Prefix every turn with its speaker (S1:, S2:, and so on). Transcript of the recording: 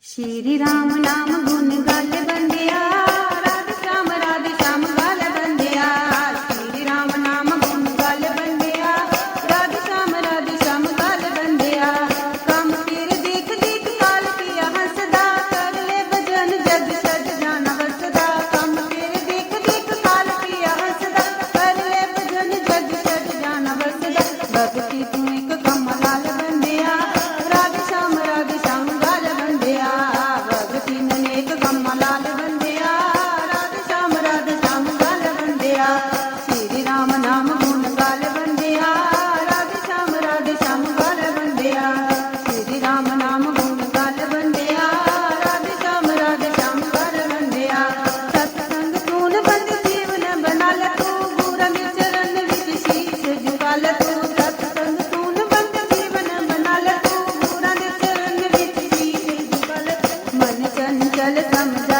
S1: श्री राम नाम गुण गाले बंदिया, राधे श्याम गाले बंदिया। श्री राम नाम गुण गाले बंदिया, राधे श्याम गाले बंदिया। काम तेरे देख देख काल किया हंसदा, कर ले भजन जग सज जाना बसदा। काम तेरे देख देख काल किया हंसदा, कर ले भजन जग सज जाना बसदा। भगती तू एक कमलाल बंदिया, राधे श्याम गाले बंदिया। भगती ननेक कमलाल बंदिया, राधे श्याम गाले बंदिया। श्री राम नाम गुण गाले बंदिया, राधे श्याम गाले बंदिया। श्री राम नाम गुण गाले बंदिया, राधे श्याम गाले बंदिया। सत्संग तून बंद जीवन बना ले तू, गुਰਾਂ ਦੇ ਚਰਨ ਵਿੱਚ ਸ਼ੀਸ਼ ਝੁਕਾ ਲੈ ਤੂੰ। सत्संग तून बंद जीवन बना ले तू, गुਰਾਂ ਦੇ ਚਰਨ ਵਿੱਚ ਸ਼ੀਸ਼ ਝੁਕਾ ਲੈ। मन चंचल समझा